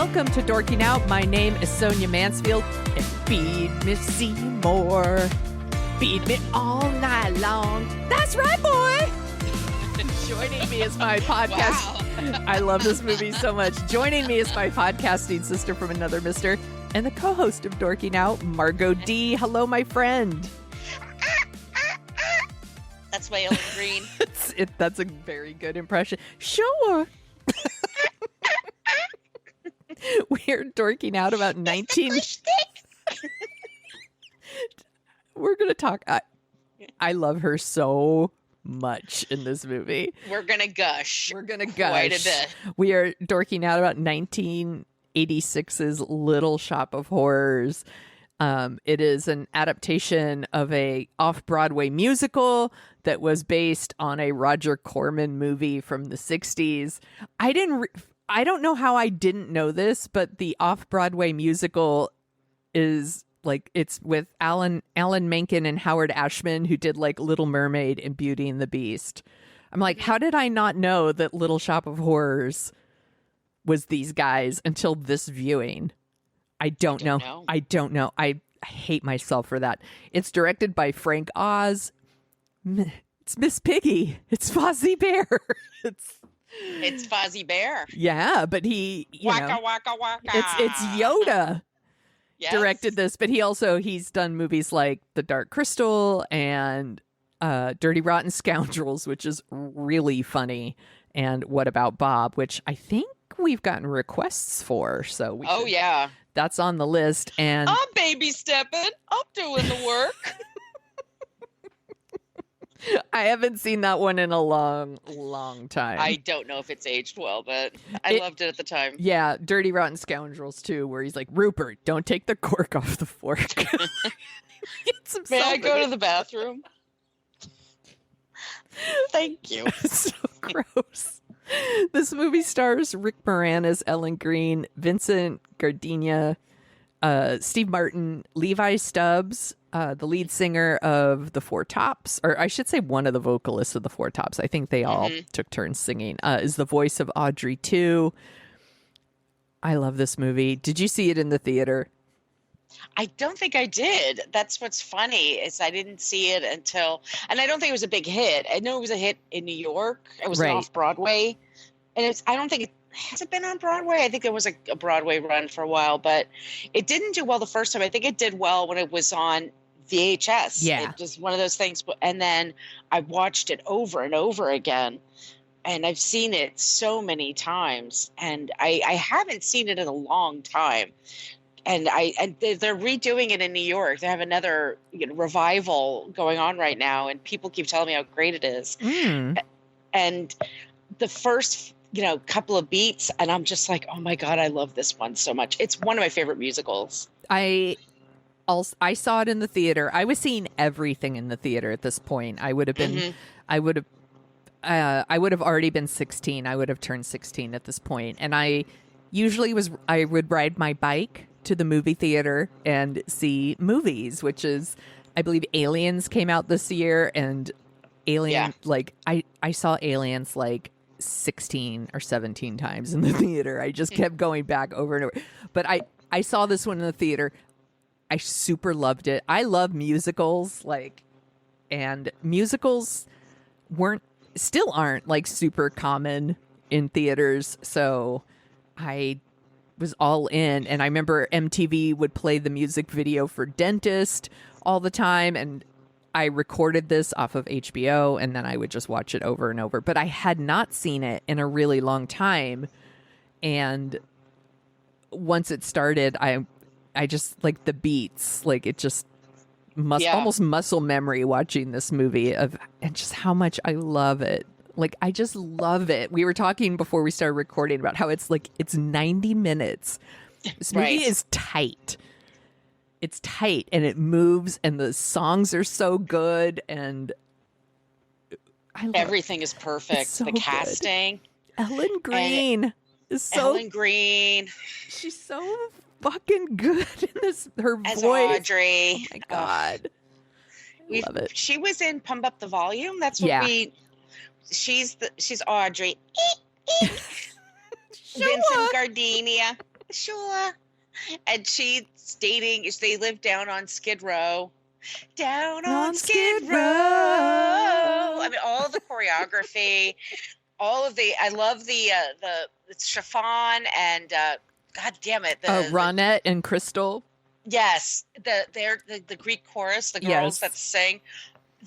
Welcome to Dorking Out. My name is Sonia Mansfield, and feed me Seymour. Feed me all night long. That's right, boy. Joining me is my podcast. Wow. I love this movie so much. Joining me is my podcasting sister from another mister and the co-host of Dorking Out, Margo D. Hello, my friend. That's my Ellen Greene. That's a very good impression. Sure. We're dorking out about 19. We're going to talk. I love her so much in this movie. We're going to gush. Quite a bit. We are dorking out about 1986's Little Shop of Horrors. It is an adaptation of a off-Broadway musical that was based on a Roger Corman movie from the 60s. I don't know how I didn't know this, but the off-Broadway musical is like, it's with Alan Menken and Howard Ashman, who did like Little Mermaid and Beauty and the Beast. I'm like, how did I not know that Little Shop of Horrors was these guys until this viewing? I don't know. I don't know. I hate myself for that. It's directed by Frank Oz. It's Miss Piggy. It's Fozzie Bear. It's Fozzie Bear. Yeah, but he, waka, waka, waka. It's Yoda. Yes. Directed this, but he's done movies like The Dark Crystal and Dirty Rotten Scoundrels, which is really funny, and What About Bob, which I think we've gotten requests for. So yeah, that's on the list. And I'm baby stepping. I'm doing the work. I haven't seen that one in a long, long time. I don't know if it's aged well, but I loved it at the time. Yeah, Dirty Rotten Scoundrels too, where he's like, Rupert, don't take the cork off the fork. May I go to the bathroom? Thank you. So gross. This movie stars Rick Moranis, Ellen Greene, Vincent Gardenia, Steve Martin, Levi Stubbs, the lead singer of the Four Tops, or I should say one of the vocalists of the Four Tops. I think they all took turns singing, is the voice of Audrey II. I love this movie. Did you see it in the theater? I don't think I did. That's what's funny is I didn't see it until, and I don't think it was a big hit. I know it was a hit in New York. It was off Broadway, and I don't think has it been on Broadway? I think there was a Broadway run for a while, but it didn't do well the first time. I think it did well when it was on VHS. Yeah. It was one of those things. And then I watched it over and over again. And I've seen it so many times. And I haven't seen it in a long time. And they're redoing it in New York. They have another revival going on right now. And people keep telling me how great it is. And the first couple of beats, and I'm just like, oh my God, I love this one so much. It's one of my favorite musicals. I saw it in the theater. I was seeing everything in the theater at this point. I would have been, I would have already been 16. I would have turned 16 at this point. And I would ride my bike to the movie theater and see movies, which is, I believe Aliens came out this year, and I saw Aliens like 16 or 17 times in the theater. I just kept going back over and over. But I saw this one in the theater. I super loved it. I love musicals, and musicals still aren't like super common in theaters. So I was all in, and I remember MTV would play the music video for Dentist all the time, and I recorded this off of HBO, and then I would just watch it over and over. But I had not seen it in a really long time. And once it started, I just like the beats, like it just almost muscle memory watching this movie and just how much I love it. Like, I just love it. We were talking before we started recording about how it's 90 minutes. This movie is tight. It's tight, and it moves, and the songs are so good, and everything is perfect. So the casting. Good. Ellen Greene is so... Ellen Greene. She's so fucking good in this. Her as voice. Audrey. Oh, my God. I love it. She was in Pump Up the Volume. That's what she's Audrey. Vincent Gardenia. Sure. And she's dating, they live down on Skid Row. Down on Skid Row. I mean, all of the choreography, I love the chiffon and God damn it, Ronette and Crystal. Yes, the Greek chorus, the girls that sing,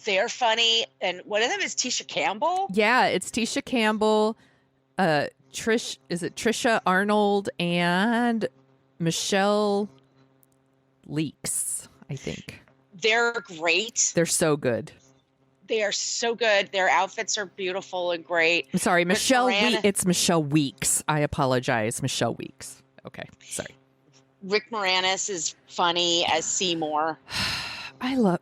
they're funny, and one of them is Tisha Campbell. Yeah, it's Tisha Campbell. Trisha Arnold and Michelle Leaks, I think. They're great. They're so good. They are so good. Their outfits are beautiful and great. I'm sorry, it's Michelle Weeks. I apologize, Michelle Weeks. Okay, sorry. Rick Moranis is funny as Seymour.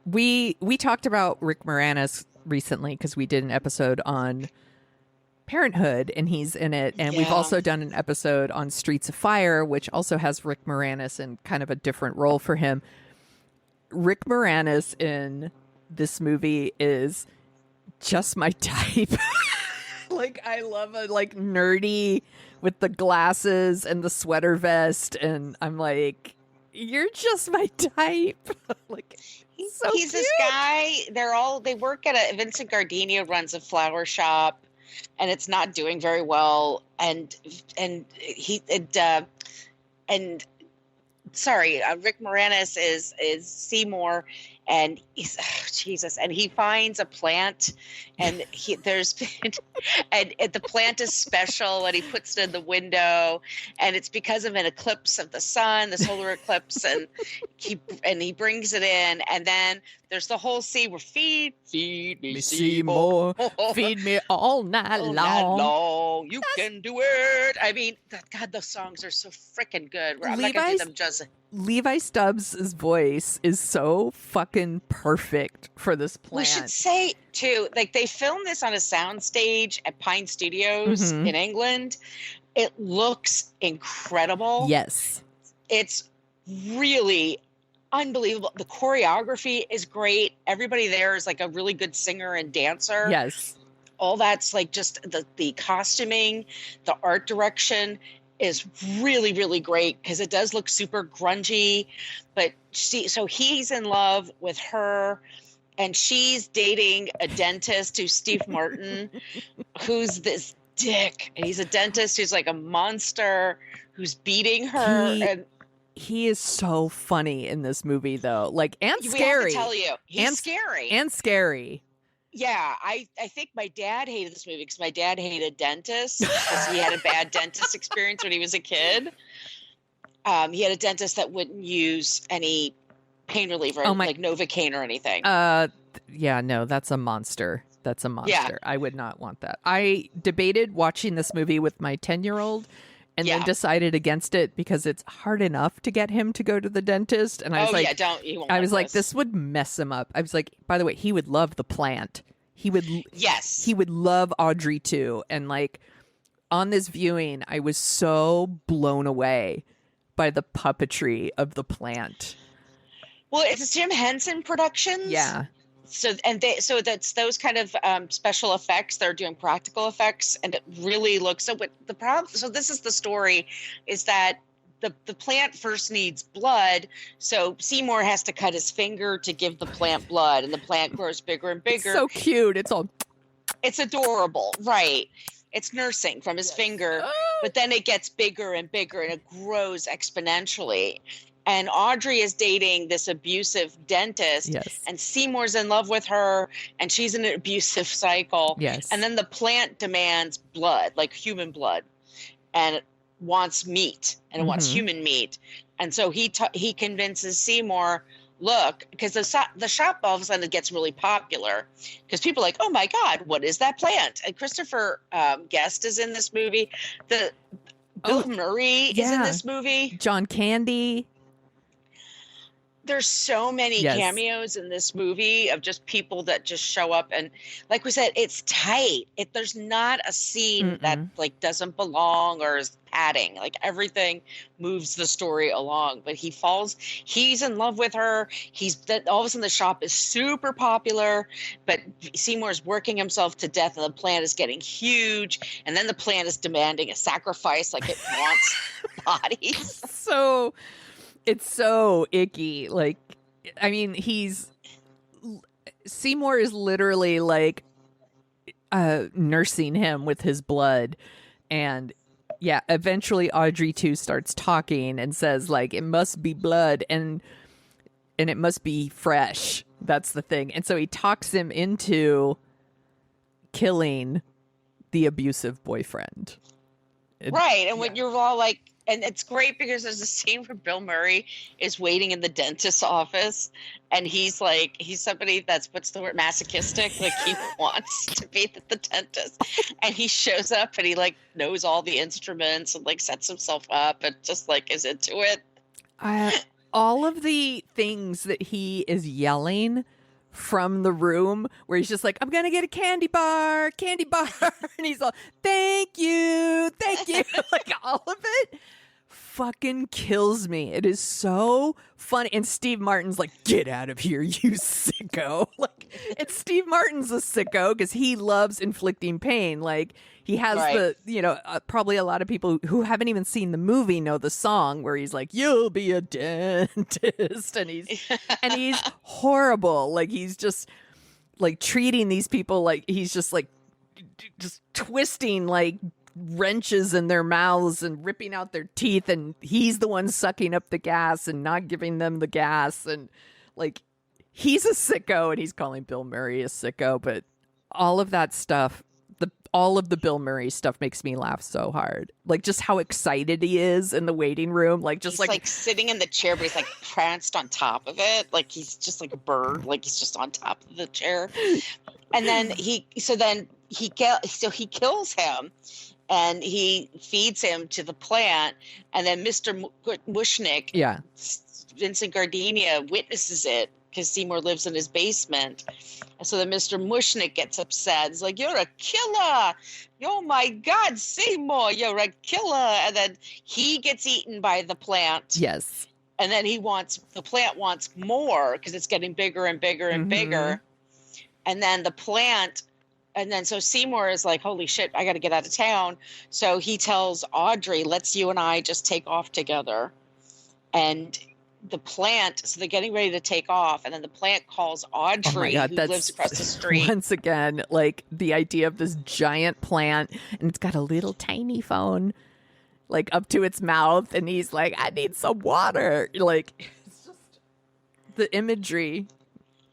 We talked about Rick Moranis recently because we did an episode on Parenthood and he's in it, and we've also done an episode on Streets of Fire, which also has Rick Moranis in kind of a different role for him. Rick Moranis in this movie is just my type. Like, I love a nerdy with the glasses and the sweater vest, and I'm like, you're just my type. Like, he's cute. This guy. They work at Vincent Gardenia runs a flower shop, and it's not doing very well. And Rick Moranis is Seymour, and he's Jesus, and he finds a plant, and the plant is special, and he puts it in the window, and it's because of an eclipse of the sun, the solar eclipse, and he brings it in, and then there's the whole scene where feed me Seymour, feed me all night long. You can do it. I mean, God, those songs are so freaking good. I'm not gonna do them justice. Levi Stubbs' voice is so fucking perfect for this plant. We should say, too, like, they filmed this on a soundstage at Pine Studios in England. It looks incredible. Yes. It's really unbelievable. The choreography is great. Everybody there is like a really good singer and dancer. Yes. All that's like just the costuming, the art direction is really, really great because it does look super grungy. But so he's in love with her, and she's dating a dentist who's Steve Martin, who's this dick. And he's a dentist who's like a monster who's beating her. He is so funny in this movie, though. Like, and scary. We have to tell you, he's scary. And scary. Yeah, I think my dad hated this movie because my dad hated dentists because he had a bad dentist experience when he was a kid. He had a dentist that wouldn't use any pain reliever, like Novocaine or anything. Yeah, no, that's a monster. That's a monster. Yeah. I would not want that. I debated watching this movie with my 10-year-old and then decided against it because it's hard enough to get him to go to the dentist. And I was like, this would mess him up. I was like, by the way, he would love the plant. He would love Audrey II. And like on this viewing, I was so blown away by the puppetry of the plant. Well, it's Jim Henson Productions. Yeah. So that's those kind of special effects. They're doing practical effects, and it really looks. So, but the problem. So this is the story, is that the plant first needs blood. So Seymour has to cut his finger to give the plant blood, and the plant grows bigger and bigger. It's so cute. It's adorable, right? It's nursing from his finger, but then it gets bigger and bigger, and it grows exponentially. And Audrey is dating this abusive dentist, and Seymour's in love with her, and she's in an abusive cycle. Yes. And then the plant demands blood, like human blood, and it wants meat, and it wants human meat. And so he convinces Seymour, look, because the shop all of a sudden gets really popular because people are like, oh my God, what is that plant? And Christopher Guest is in this movie. Bill Murray is in this movie. John Candy. there's so many Yes. cameos in this movie of just people that just show up, and like we said, it's tight. There's not a scene that like doesn't belong or is padding. Like everything moves the story along. But he's in love with her. All of a sudden the shop is super popular, but Seymour's working himself to death, and the plant is getting huge, and then the plant is demanding a sacrifice, like it wants bodies. So it's so icky. Like, I mean, Seymour is literally like nursing him with his blood. And yeah, eventually Audrey II starts talking and says like, it must be blood and it must be fresh. That's the thing. And so he talks him into killing the abusive boyfriend. Right. And when you're all like, and it's great because there's a scene where Bill Murray is waiting in the dentist's office, and he's somebody that's, what's the word, masochistic. Like he wants to be the dentist, and he shows up and he like knows all the instruments and like sets himself up and just like is into it. All of the things that he is yelling from the room where he's just like, I'm gonna get a candy bar, and he's all, thank you, like all of it fucking kills me. It is so funny. And Steve Martin's like, get out of here, you sicko. Like, and Steve Martin's a sicko because he loves inflicting pain. Like, he has probably a lot of people who haven't even seen the movie know the song where he's like, you'll be a dentist. And he's horrible. Like, he's just like treating these people like he's just like just twisting like wrenches in their mouths and ripping out their teeth. And he's the one sucking up the gas and not giving them the gas. And like, he's a sicko, and he's calling Bill Murray a sicko. But all of that stuff, all of the Bill Murray stuff makes me laugh so hard. Like just how excited he is in the waiting room. Like just he's like sitting in the chair, but he's like pranced on top of it. Like he's just like a bird. Like he's just on top of the chair. And then he kills him, and he feeds him to the plant. And then Mr. Mushnick, Vincent Gardenia, witnesses it because Seymour lives in his basement. And so then Mr. Mushnick gets upset. He's like, you're a killer. Oh my God, Seymour, you're a killer. And then he gets eaten by the plant. Yes. And then the plant wants more because it's getting bigger and bigger and bigger. And then so Seymour is like, holy shit, I got to get out of town. So he tells Audrey, let's you and I just take off together. And the plant, so they're getting ready to take off, and then the plant calls Audrey, who lives across the street. Once again, like the idea of this giant plant, and it's got a little tiny phone like up to its mouth, and he's like, I need some water. Like, it's just the imagery,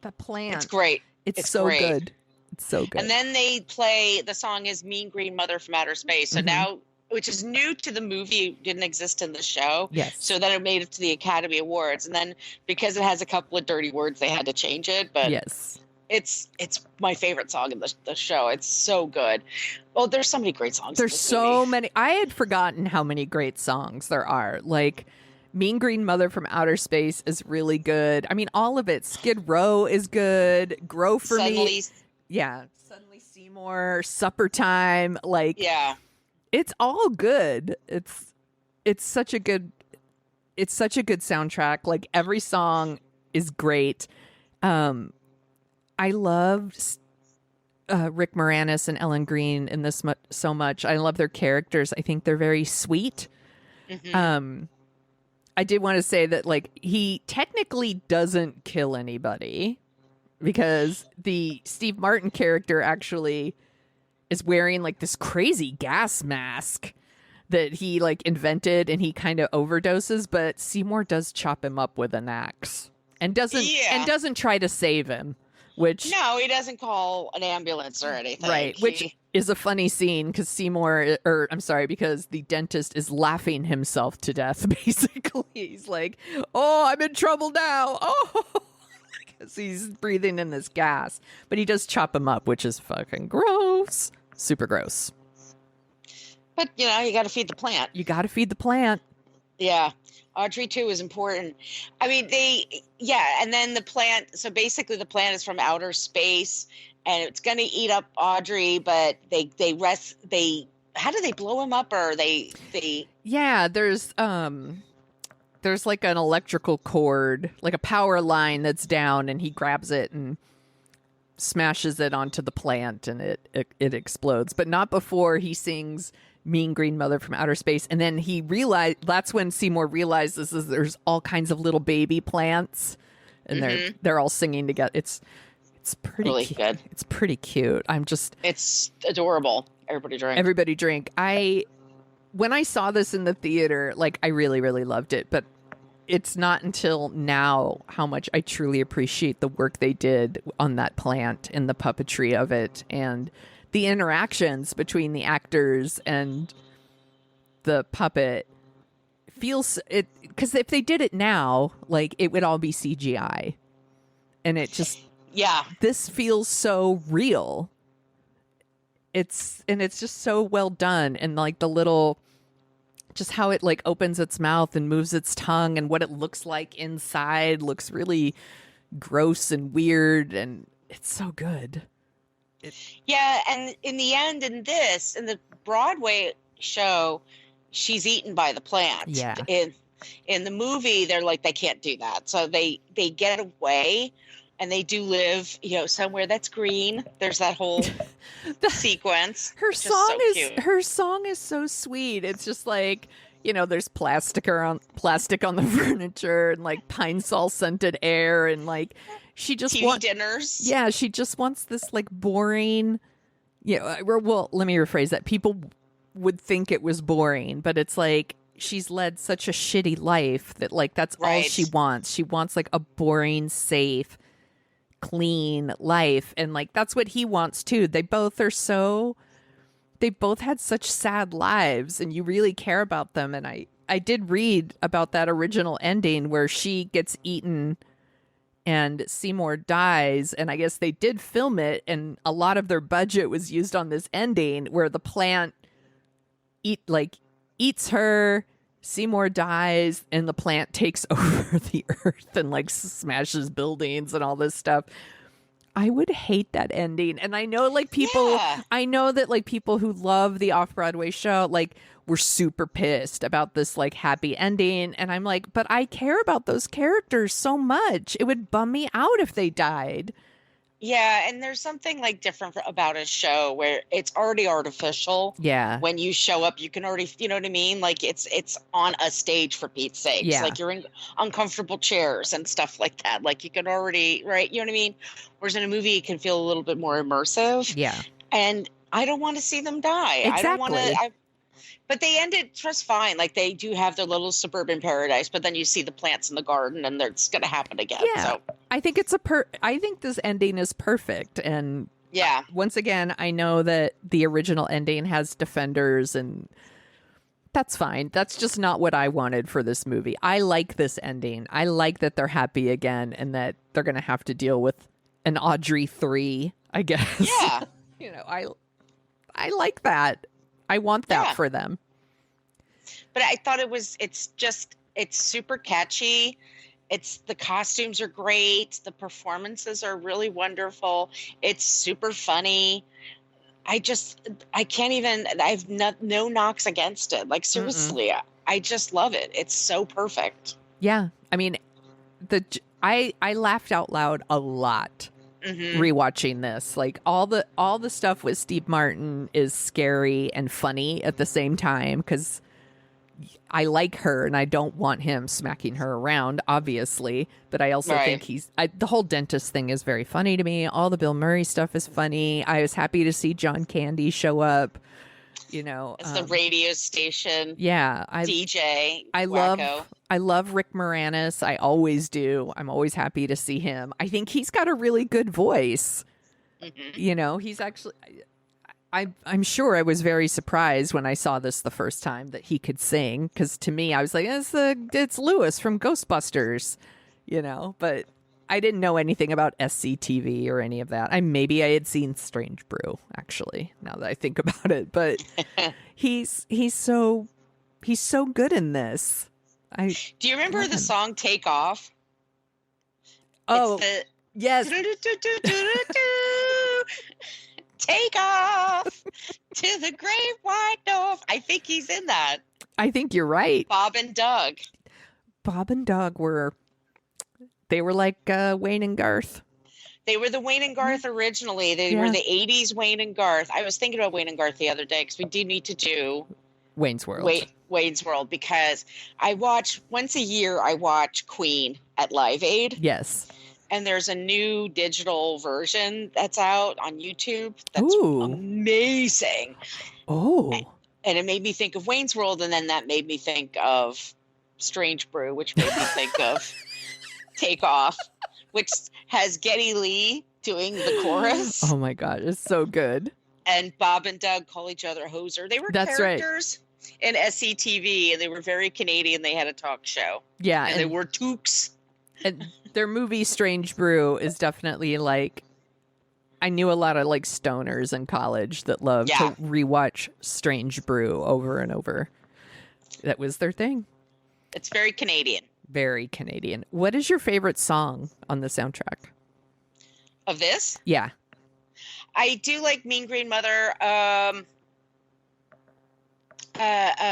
the plant. It's great. It's so great. Good. It's so good. And then they play, the song is Mean Green Mother from Outer Space. So now, which is new to the movie, didn't exist in the show. Yes. So then it made it to the Academy Awards. And then because it has a couple of dirty words, they had to change it. But yes, it's my favorite song in the show. It's so good. Well, there's so many great songs. There's so many. I had forgotten how many great songs there are. Like Mean Green Mother from Outer Space is really good. I mean, all of it. Skid Row is good. Grow for Me. Yeah. Suddenly Seymour, Supper Time. Like, yeah. It's all good. It's such a good soundtrack. Like every song is great. I loved Rick Moranis and Ellen Greene in this so much. I love their characters. I think they're very sweet. I did want to say that like he technically doesn't kill anybody because the Steve Martin character actually is wearing like this crazy gas mask that he like invented, and he kind of overdoses, but Seymour does chop him up with an axe and doesn't try to save him, which no, he doesn't call an ambulance or anything. Right. Which is a funny scene because because the dentist is laughing himself to death. Basically, he's like, oh, I'm in trouble now. Oh, because he's breathing in this gas, but he does chop him up, which is fucking gross. Super gross. But, you got to feed the plant. You got to feed the plant. Yeah. Audrey II is important. I mean, and then the plant. So basically, the plant is from outer space, and it's going to eat up Audrey. But they rest. How do they blow him up? Or they? Yeah, there's like an electrical cord, like a power line that's down, and he grabs it and smashes it onto the plant, and it explodes. But not before he sings Mean Green Mother from Outer Space. And then that's when Seymour realizes there's all kinds of little baby plants, and they're all singing together. It's pretty really cute. Good. It's pretty cute. It's adorable. Everybody drink. When I saw this in the theater, like, I really, really loved it, but it's not until now how much I truly appreciate the work they did on that plant and the puppetry of it and the interactions between the actors and the puppet. Feels it, because if they did it now, like, it would all be CGI, and it just, this feels so real. It's just so well done, and like the little, just how it like opens its mouth and moves its tongue, and what it looks like inside looks really gross and weird, and it's so good. And in the end, in the Broadway show, she's eaten by the plant. Yeah. In the movie, they're like, they can't do that, so they get away. And they do live, somewhere that's green. There's that whole sequence. Her song is so sweet. It's just like, there's plastic on the furniture, and like pine sol scented air, and like she just TV dinners. Yeah, she just wants this like boring. Well, let me rephrase that. People would think it was boring, but it's like she's led such a shitty life that like that's all she wants. She wants like a boring, safe, clean life, and like that's what he wants too. They both had such sad lives, and you really care about them. And I did read about that original ending where she gets eaten and Seymour dies, and I guess they did film it, and a lot of their budget was used on this ending where the plant eats her, Seymour dies, and the plant takes over the earth and like smashes buildings and all this stuff. I would hate that ending. And I know like I know that like people who love the off-Broadway show like were super pissed about this like happy ending. And I'm like, but I care about those characters so much. It would bum me out if they died. Yeah, and there's something like different about a show where it's already artificial. Yeah. When you show up, you can already, you know what I mean? Like it's on a stage, for Pete's sake. Yeah. Like you're in uncomfortable chairs and stuff like that. Like you can already, right? You know what I mean? Whereas in a movie, it can feel a little bit more immersive. Yeah. And I don't want to see them die. Exactly. I don't want to. But they ended just fine. Like they do have their little suburban paradise, but then you see the plants in the garden, and it's going to happen again. Yeah. So I think I think this ending is perfect. And yeah, once again, I know that the original ending has defenders, and that's fine. That's just not what I wanted for this movie. I like this ending. I like that they're happy again, and that they're going to have to deal with an Audrey III, I guess. Yeah. I like that. I want that for them. But I thought it's super catchy. The costumes are great. The performances are really wonderful. It's super funny. I have no knocks against it. Like seriously, I just love it. It's so perfect. Yeah. I mean, I laughed out loud a lot. Rewatching this, like all the stuff with Steve Martin is scary and funny at the same time, because I like her and I don't want him smacking her around, obviously, but I also think the whole dentist thing is very funny to me. All the Bill Murray stuff is funny. I was happy to see John Candy show up. It's the radio station. Yeah, DJ. I love Rick Moranis. I always do. I'm always happy to see him. I think he's got a really good voice. He's actually. I'm sure I was very surprised when I saw this the first time that he could sing, because to me I was like, it's Lewis from Ghostbusters, but I didn't know anything about SCTV or any of that. Maybe I had seen Strange Brew, actually, now that I think about it. But he's so good in this. Do you remember the him. song Take Off? Oh, It's yes. Take off to the great white north. I think he's in that. I think you're right. Bob and Doug. Bob and Doug were like Wayne and Garth. They were the Wayne and Garth originally. They were the 80s Wayne and Garth. I was thinking about Wayne and Garth the other day because we do need to do Wayne's World. Wayne's World, because once a year I watch Queen at Live Aid. Yes. And there's a new digital version that's out on YouTube. That's amazing. Oh. And it made me think of Wayne's World, and then that made me think of Strange Brew, which made me think of Take Off, which has Geddy Lee doing the chorus. Oh my God, it's so good. And Bob and Doug call each other Hoser. They were characters in SCTV, and they were very Canadian. They had a talk show. Yeah. And they were toques. And their movie Strange Brew is definitely like, I knew a lot of like stoners in college that loved to rewatch Strange Brew over and over. That was their thing. It's very Canadian. Very Canadian. What is your favorite song on the soundtrack? Of this? Yeah. I do like Mean Green Mother.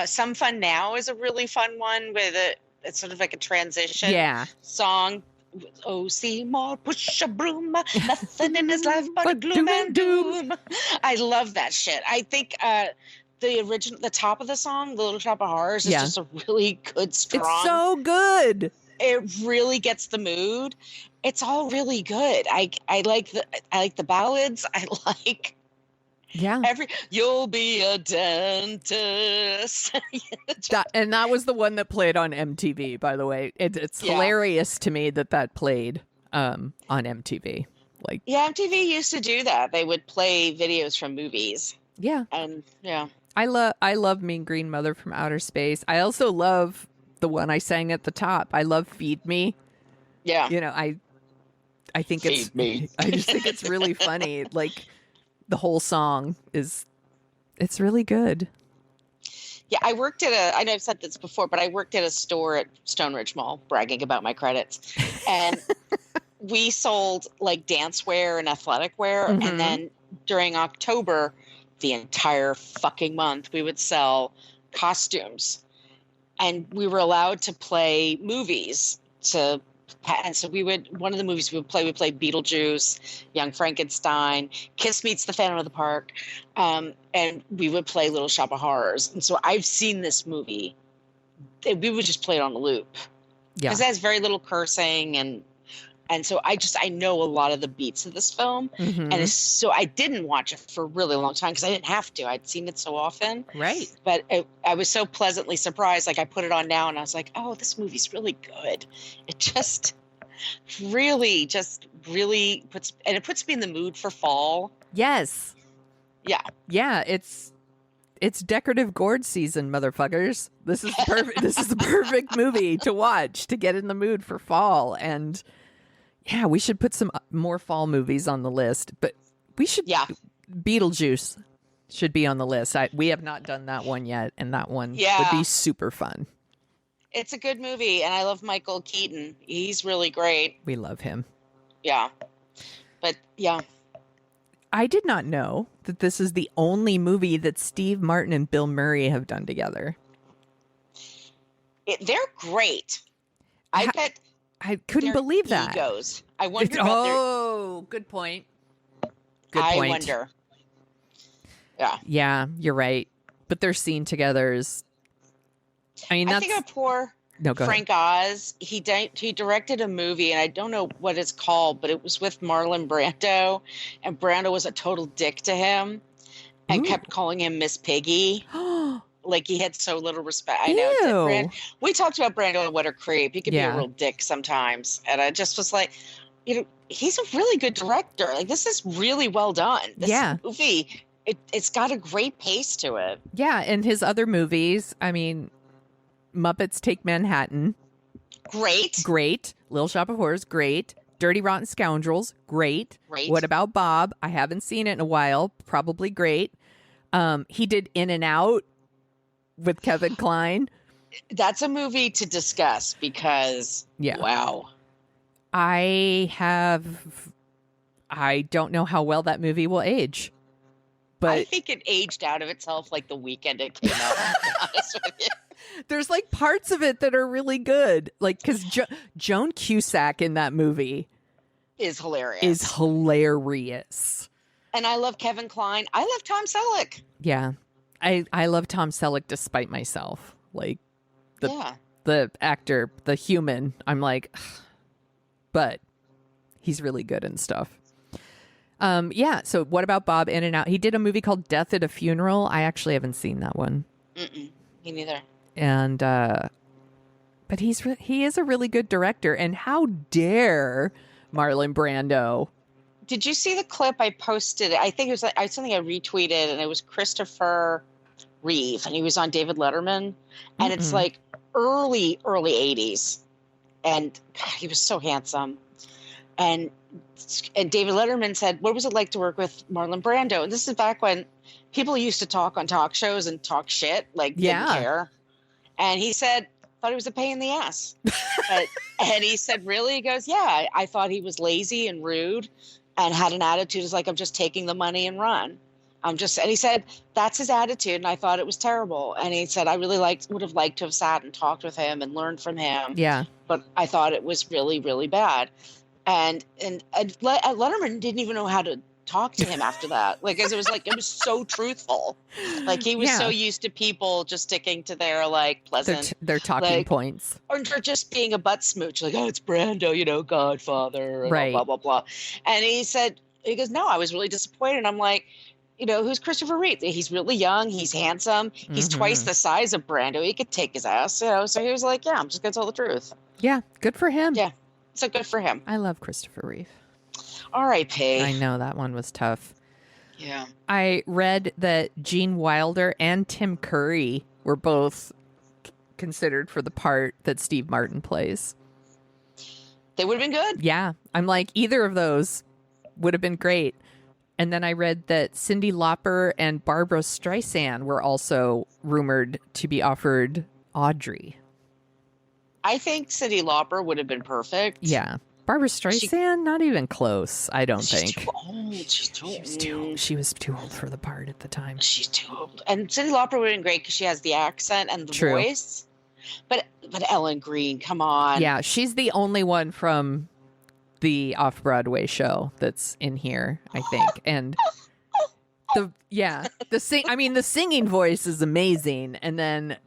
Some Fun Now is a really fun one with it's sort of like a transition song. Oh, Seymour, push a broom, nothing in his life but gloom and doom. I love that shit. I think the top of the song, The Little Shop of Horrors, is just a really good, strong. It's so good. It really gets the mood. It's all really good. I like the ballads. I like you'll be a dentist. And that was the one that played on MTV, by the way. It's hilarious to me that played on MTV. Like, MTV used to do that. They would play videos from movies. Yeah. And I love Mean Green Mother from Outer Space. I also love the one I sang at the top. I love Feed Me. Yeah. You know, I think Feed me. I just think it's really funny. Like, the whole song it's really good. Yeah, I worked at I know I've said this before, but I worked at a store at Stone Ridge Mall, bragging about my credits. And we sold like dance wear and athletic wear. Mm-hmm. And then during October, the entire fucking month, we would sell costumes. And we were allowed to play movies and so one of the movies we would play Beetlejuice, Young Frankenstein, Kiss Meets the Phantom of the Park, and we would play Little Shop of Horrors. And so I've seen this movie. We would just play it on a loop. Yeah. Because it has very little cursing, and so I know a lot of the beats of this film. Mm-hmm. And so I didn't watch it for a really long time because I didn't have to. I'd seen it so often. Right. But I was so pleasantly surprised. Like, I put it on now and I was like, oh, this movie's really good. It just really puts me in the mood for fall. Yes. Yeah. Yeah. It's decorative gourd season, motherfuckers. This is perfect. This is the perfect movie to watch to get in the mood for fall. And yeah, we should put some more fall movies on the list, but we should. Yeah. Beetlejuice should be on the list. We have not done that one yet, and that one would be super fun. It's a good movie, and I love Michael Keaton. He's really great. We love him. Yeah. But yeah. I did not know that this is the only movie that Steve Martin and Bill Murray have done together. They're great. I couldn't believe that. Egos. I wonder about good point. I wonder. Yeah. Yeah, you're right. But their scene together is. I think of poor Frank Oz. He directed a movie, and I don't know what it's called, but it was with Marlon Brando, and Brando was a total dick to him and kept calling him Miss Piggy. Like, he had so little respect. I know. We talked about Brando and What a Creep. He could be a real dick sometimes. And I just was like, he's a really good director. Like, this is really well done. This movie, it's got a great pace to it. Yeah, and his other movies, I mean, Muppets Take Manhattan. Great. Little Shop of Horrors, great. Dirty Rotten Scoundrels, great. What About Bob? I haven't seen it in a while. Probably great. He did In and Out with Kevin Kline. That's a movie to discuss because, Yeah. wow. I don't know how well that movie will age. But I think it aged out of itself like the weekend it came out, to be honest with you. there's like parts of it that are really good. Like, because Joan Cusack in that movie Is hilarious. is hilarious. And I love Kevin Kline. I love Tom Selleck. Yeah. I love Tom Selleck despite myself. Like, the actor, the human, I'm like, but he's really good and stuff. Yeah. So what about Bob In and Out? He did a movie called Death at a Funeral. I actually haven't seen that one. Me neither. And, but he is a really good director. And how dare Marlon Brando? Did you see the clip I posted? I think it was something I retweeted, and it was Christopher Reeve, and he was on David Letterman, and it's like early 80s, and God, he was so handsome. And David Letterman said, what was it like to work with Marlon Brando? And this is back when people used to talk on talk shows and talk shit, like didn't care. And he said, thought he was a pain in the ass. And he said, really? He goes, yeah, I thought he was lazy and rude and had an attitude as like, I'm just taking the money and run. And he said, that's his attitude. And I thought it was terrible. And he said, I really would have liked to have sat and talked with him and learned from him. Yeah. But I thought it was really, really bad. And Letterman didn't even know how to talk to him after that. Like, as it was so truthful. Like, he was so used to people just sticking to their like pleasant, their talking points, or just being a butt smooch. Like, oh, it's Brando, Godfather, and right? Blah blah blah. And he goes, no, I was really disappointed. I'm like, who's Christopher Reeve? He's really young. He's handsome. He's twice the size of Brando. He could take his ass. So he was like, yeah, I'm just gonna tell the truth. Yeah, good for him. Yeah, so good for him. I love Christopher Reeve. R.I.P. I know that one was tough. Yeah. I read that Gene Wilder and Tim Curry were both considered for the part that Steve Martin plays. They would have been good. Yeah. I'm like, either of those would have been great. And then I read that Cyndi Lauper and Barbara Streisand were also rumored to be offered Audrey. I think Cyndi Lauper would have been perfect. Yeah. Barbara Streisand, not even close, I don't think. Too old. She's too old. She was too old for the part at the time. She's too old. And Cyndi Lauper would have been great because she has the accent and the voice. But Ellen Greene, come on. Yeah, she's the only one from the off-Broadway show that's in here, I think. And the singing voice is amazing, and then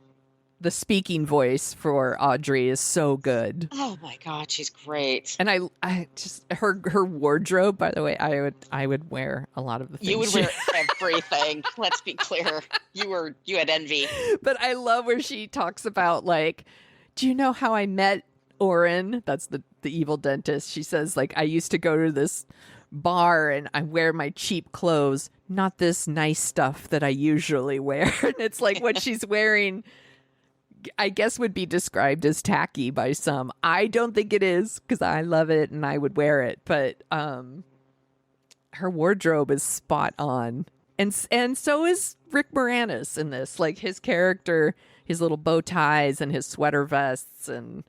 the speaking voice for Audrey is so good. Oh my God, she's great. And I just her wardrobe, by the way, I would wear a lot of the things. You would wear everything. Let's be clear. You had envy. But I love where she talks about, like, do you know how I met Oren? That's the evil dentist. She says, like, I used to go to this bar and I wear my cheap clothes, not this nice stuff that I usually wear. And it's like what she's wearing, I guess, would be described as tacky by some. I don't think it is, because I love it and I would wear it. But her wardrobe is spot on. And so is Rick Moranis in this. Like, his character, his little bow ties and his sweater vests. And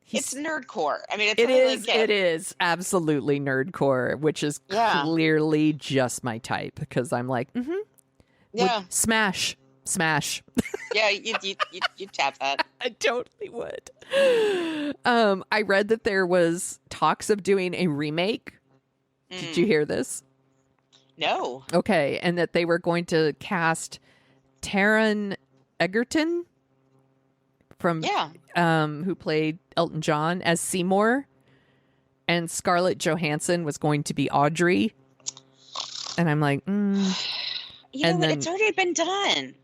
it's nerdcore. I mean, it is absolutely nerdcore, which is clearly just my type, because I'm like, smash. Yeah, you tap that. I totally would. I read that there was talks of doing a remake. Did you hear this? No. Okay, and that they were going to cast Taron Egerton from who played Elton John as Seymour, and Scarlett Johansson was going to be Audrey. And I'm like, it's already been done.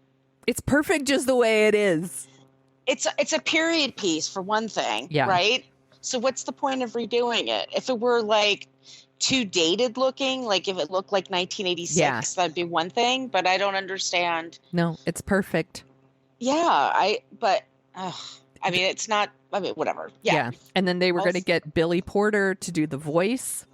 It's perfect just the way it is. It's a period piece, for one thing, right? So what's the point of redoing it? If it were like too dated looking, like if it looked like 1986, that'd be one thing, but I don't understand. No, it's perfect. Yeah, it's not, whatever. Yeah. And then they were going to get Billy Porter to do the voice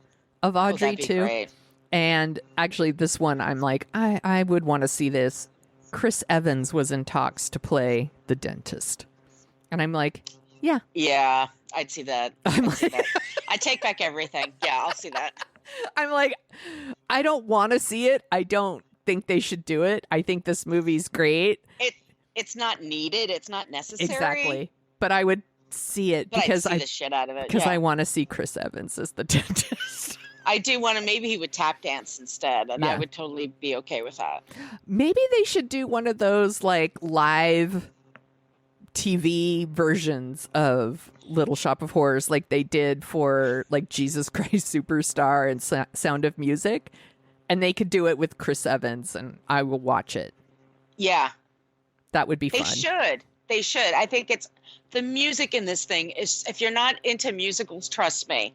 of Audrey too. Great. And actually this one, I'm like, I would want to see this. Chris Evans was in talks to play the dentist. And I'm like, Yeah, I'd see that. I'm I'd see like, that. I take back everything. Yeah, I'll see that. I'm like, I don't want to see it. I don't think they should do it. I think this movie's great. It's not needed. It's not necessary. Exactly. But I would see it But because I'd see the shit out of it. because Yeah. I want to see Chris Evans as the dentist. I do want to. Maybe he would tap dance instead, and Yeah. I would totally be okay with that. Maybe they should do one of those like live TV versions of Little Shop of Horrors like they did for like Jesus Christ Superstar and Sound of Music. And they could do it with Chris Evans and I will watch it. Yeah, That would be they fun. should. They should. I think it's the music in this thing is. If you're not into musicals, trust me.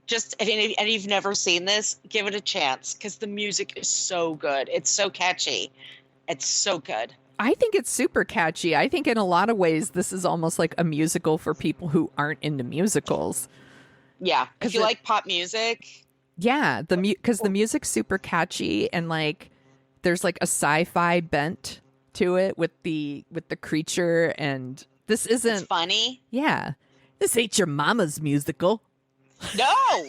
Just and you've never seen this, give it a chance because the music is so good. It's so catchy. It's so good. I think it's super catchy. I think in a lot of ways this is almost like a musical for people who aren't into musicals. Yeah, 'Cause if you like pop music, Yeah, because the music's super catchy and like there's like a sci-fi bent to it with the creature and this it's isn't funny. yeah. This ain't your mama's musical. No,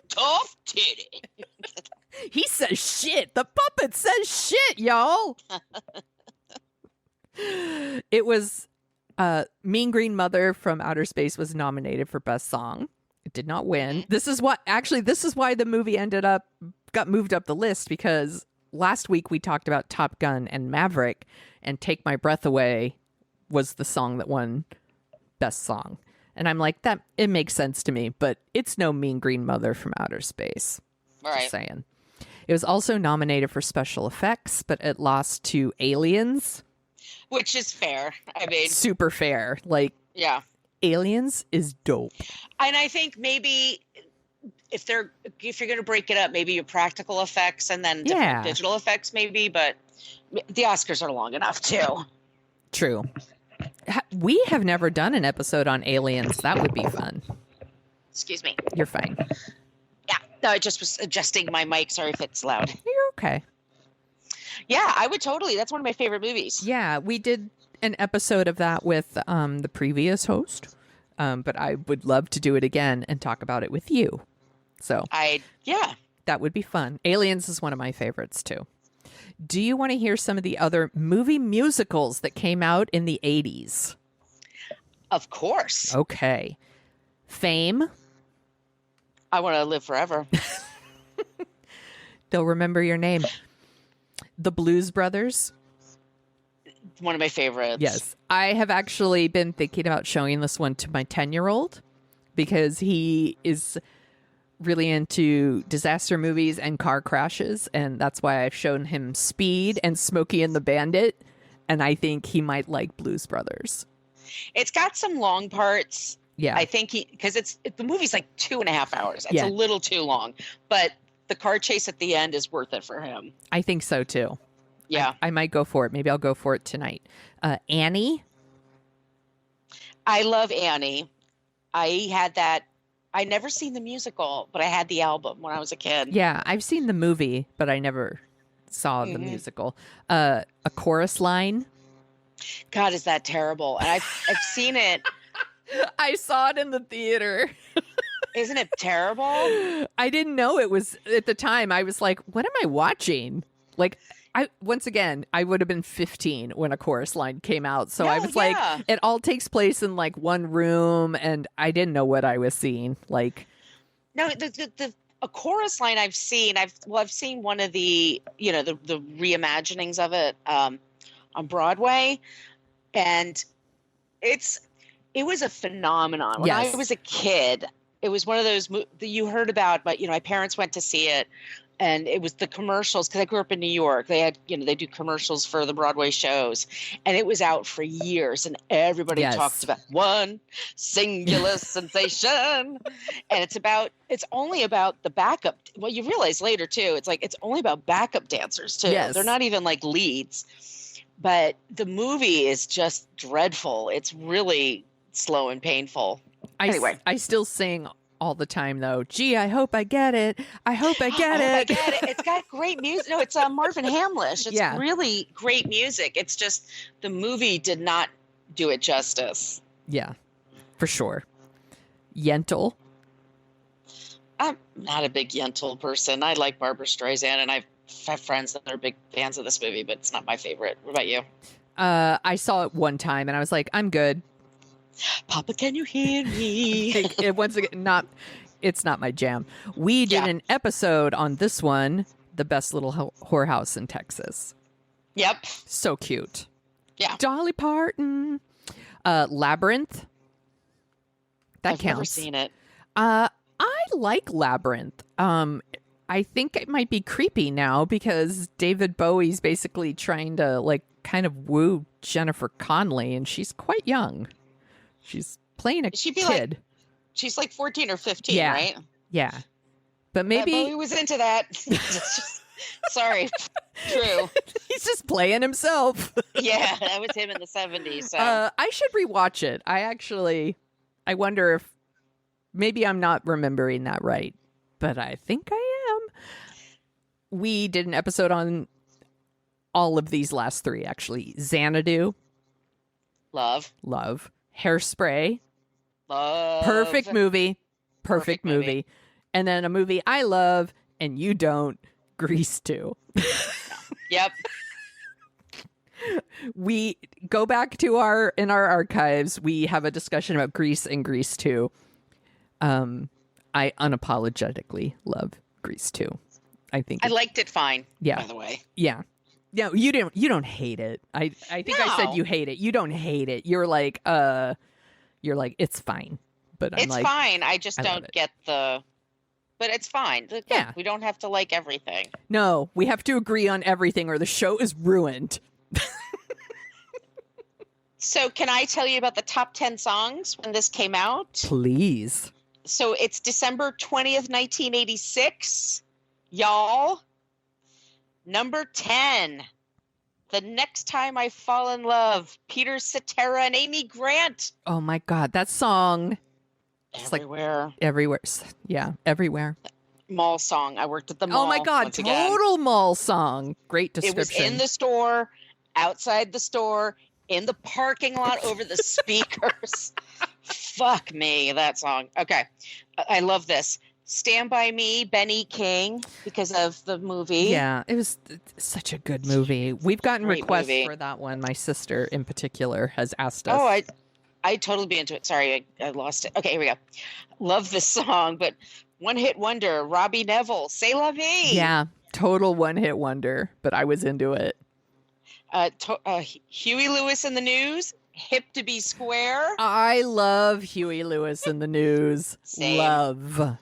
tough titty. He says shit. The puppet says shit, y'all. It was Mean Green Mother from Outer Space was nominated for Best Song. It did not win. This is why the movie got moved up the list because last week we talked about Top Gun and Maverick and Take My Breath Away was the song that won Best Song. And I'm like, that it makes sense to me, but it's no Mean Green Mother from Outer Space. Right. Just saying. It was also nominated for special effects, but it lost to Aliens. Which is fair. I mean, Super fair. Like, yeah. Aliens is dope. And I think maybe if you're going to break it up, maybe your practical effects and then different digital effects, maybe. But the Oscars are long enough too. True. We have never done an episode on Aliens. That would be fun. Excuse me. You're fine. Yeah. No, I just was adjusting my mic. Sorry if it's loud. You're okay. Yeah, I would totally. That's one of my favorite movies. Yeah, we did an episode of that with the previous host, but I would love to do it again and talk about it with you. So that would be fun. Aliens is one of my favorites too. Do you want to hear some of the other movie musicals that came out in the 80s? Of course. Okay. Fame. I Want to Live Forever. They'll remember your name. The Blues Brothers. One of my favorites. Yes. I have actually been thinking about showing this one to my 10-year-old because he is really into disaster movies and car crashes. And that's why I've shown him Speed and Smokey and the Bandit. And I think he might like Blues Brothers. It's got some long parts. Yeah. I think because the movie's like 2.5 hours. It's Yeah. a little too long, but the car chase at the end is worth it for him. I think so too. Yeah. I might go for it. Maybe I'll go for it tonight. Annie. I love Annie. I had that. I never seen the musical, but I had the album when I was a kid. Yeah, I've seen the movie, but I never saw the musical. A Chorus Line. God, is that terrible? And I've seen it. I saw it in the theater. Isn't it terrible? I didn't know it was at the time. I was like, what am I watching? Like, I would have been 15 when A Chorus Line came out. So I was like, it all takes place in like one room and I didn't know what I was seeing. Like, no, A Chorus Line I've seen. I've seen one of the, the reimaginings of it on Broadway, and it was a phenomenon. When I was a kid, it was one of those that you heard about, but my parents went to see it, and it was the commercials because I grew up in New York. They had, they do commercials for the Broadway shows, and it was out for years, and everybody talked about one singular sensation, and it's only about the backup. Well, you realize later too, it's only about backup dancers too. Yes. They're not even like leads, but the movie is just dreadful. It's really slow and painful. Anyway, I still sing all the time though. Gee, I hope I get it. I hope I get it. I get it. It's got great music. No, it's Marvin Hamlish. It's really great music. It's just the movie did not do it justice. Yeah, for sure. Yentl. I'm not a big Yentl person. I like Barbara Streisand, and I have friends that are big fans of this movie, but it's not my favorite. What about you? I saw it one time, and I was like, I'm good. Papa, can you hear me? Once again, it's not my jam. We did an episode on this one, The Best Little Whorehouse in Texas. Yep. So cute. Yeah. Dolly Parton. Labyrinth. I've never seen it. I like Labyrinth. I think it might be creepy now because David Bowie's basically trying to like kind of woo Jennifer Connelly, and she's quite young. She's playing a kid. She's like 14 or 15, right? Yeah. But maybe Bowie was into that. Sorry. True. He's just playing himself. Yeah, that was him in the 70s. So. I should rewatch it. I wonder if maybe I'm not remembering that right, but I think I am. We did an episode on all of these last three, actually. Xanadu. Love. Hairspray. Love. Perfect movie. Perfect movie. And then a movie I love and you don't, Grease 2. Yep. We go back to our archives. We have a discussion about Grease and Grease 2. I unapologetically love Grease 2. I think I liked it fine. Yeah. By the way. Yeah. No, you don't hate it. I think I said you hate it. You don't hate it. You're like it's fine. But I'm it's fine. I just don't get the. But it's fine. Yeah. We don't have to like everything. No, we have to agree on everything or the show is ruined. So can I tell you about the top 10 songs when this came out? Please. So it's December 20th, 1986. Y'all. Number 10. The Next Time I Fall in Love. Peter Cetera and Amy Grant. Oh my God. That song. It's everywhere. Like everywhere. Yeah, everywhere. Mall song. I worked at the mall. Oh my God. Total mall song. Great description. It was in the store, outside the store, in the parking lot, over the speakers. Fuck me, that song. Okay. I love this. Stand By Me, Benny King, because of the movie. Yeah, it was such a good movie. We've gotten requests for that one. My sister in particular has asked us. Oh, I'd totally be into it. Sorry, I lost it. Okay, here we go. Love this song, but one hit wonder, Robbie Neville, C'est La Vie. Yeah, total one hit wonder, but I was into it. Huey Lewis in the News, Hip to Be Square. I love Huey Lewis in the News. Same. Love.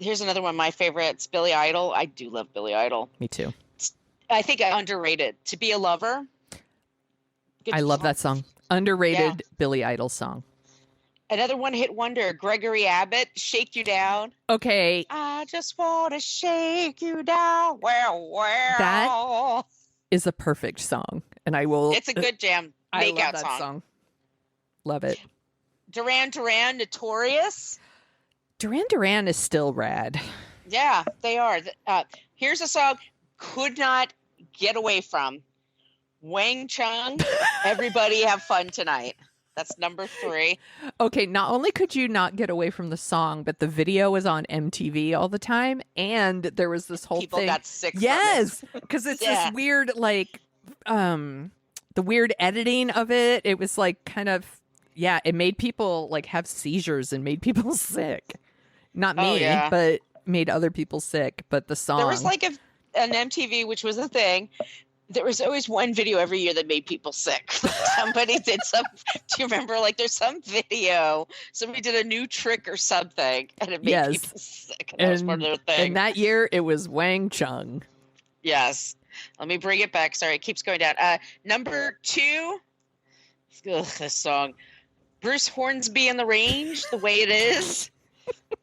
Here's another one of my favorites, Billy Idol. I do love Billy Idol. Me too. I think underrated. To Be a Lover. I love that song. Underrated Billy Idol song. Another one hit wonder, Gregory Abbott, Shake You Down. Okay. I just want to shake you down. Well. That is a perfect song. And I will. It's a good jam. I love Makeout that song. Love it. Duran Duran, Notorious. Duran Duran is still rad. Yeah, they are. Here's a song could not get away from. Wang Chung, Everybody Have Fun Tonight. That's number 3. Okay, not only could you not get away from the song, but the video was on MTV all the time, and there was this whole People thing. got sick from Yes, because it's this weird, like, the weird editing of it. It was like kind of, it made people like have seizures and made people sick. Not me, but made other people sick. But the song. There was like an MTV, which was a thing. There was always one video every year that made people sick. Somebody did some. Do you remember? Like, there's some video. Somebody did a new trick or something, and it made people sick. And that was part of their thing. And that year, it was Wang Chung. Yes. Let me bring it back. Sorry, it keeps going down. Number 2. This song, Bruce Hornsby and the Range, The Way It Is.